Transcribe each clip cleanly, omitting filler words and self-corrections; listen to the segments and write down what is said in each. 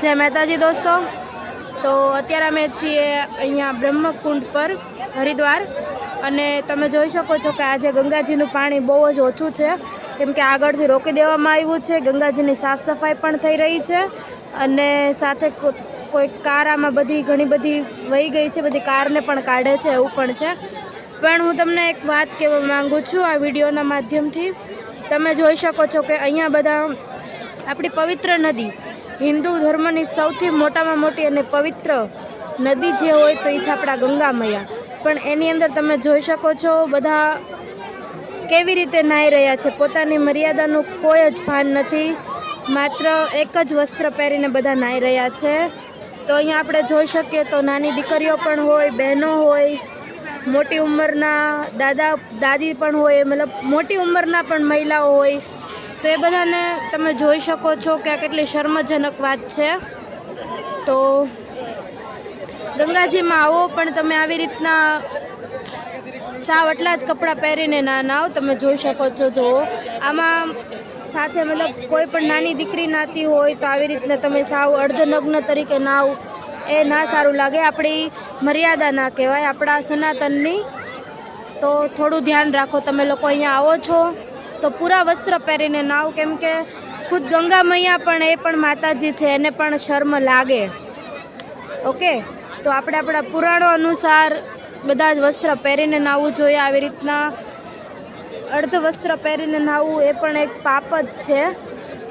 जय माताजी दोस्तों। तो अत्यारे अमे छीए अहींया ब्रह्मकुंड पर हरिद्वार अने तमे जोई शको छो कि आज गंगाजीनुं पाणी बहु ज ओछुं छे, केम के आगळथी रोकी देवामां आव्युं छे। गंगाजीनी साफ सफाई पण थई रही छे अने साथे कोई कार आमां बधी घणी बधी वही गई छे, बधी कारने पण काढे छे एवुं पण छे। पण हूँ तमने एक वात कहेवा मांगु छुं आ विडियोना माध्यमथी। तमे जोई शको छो कि अहींया बधा आपणी पवित्र नदी, हिंदू धर्मनी सौथी मोटामां मोटी अने पवित्र नदी जे होय तो ई छे आपणा गंगा मैया। पण एनी अंदर तमे जोई शको छो बधा केवी रीते नाही रह्या छे, पोतानी मर्यादानुं कोई ज भान नथी। मात्र एक ज वस्त्र पहेरीने बधा नाही रह्या छे। तो अहींया आपणे जोई शकीए तो नानी दीकरीओ पण होय, बहनो होय, मोटी उंमरना दादा दादी पण होय, मतलब मोटी उंमरना पण महिलाओ होय। तो ए बधाने तमे जोई शको छो कि आ केटली शर्मजनक वात छे। तो गंगाजीमां आवो पण तमे आवी रीतना साव आटला ज कपड़ा पहेरीने ना नाव। तमे जोई शको छो, जो आमां साथे मतलब कोई पण नानी दीकरी नाती होय तो आवी रीतना तमे साव अर्धनग्न तरीके नाव, ए ना सारूं लागे। आपणी मर्यादा ना कहेवाय आपणा सनातननी। तो थोड़ुं ध्यान राखो। तमे लोको अहींया आवो छो तो पूरा वस्त्र पहेरीने नाव, केम के खुद गंगा मैया पण ए पण माताजी छे, एने पण शर्म लागे। ओके, तो आपणे आपणा पुराणो अनुसार बधा ज वस्त्र पहेरीने नावવું જોઈએ। આવી રીતના અર્ધ વસ્ત્ર પહેરીને નાહવું એ પણ એક પાપ જ છે।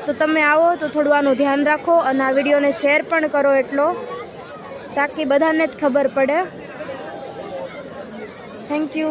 તો તમે આવો તો થોડું આનું ધ્યાન રાખો અને આ વિડીયોને શેર પણ કરો એટલો, તાકી બધાને જ ખબર પડે। Thank you.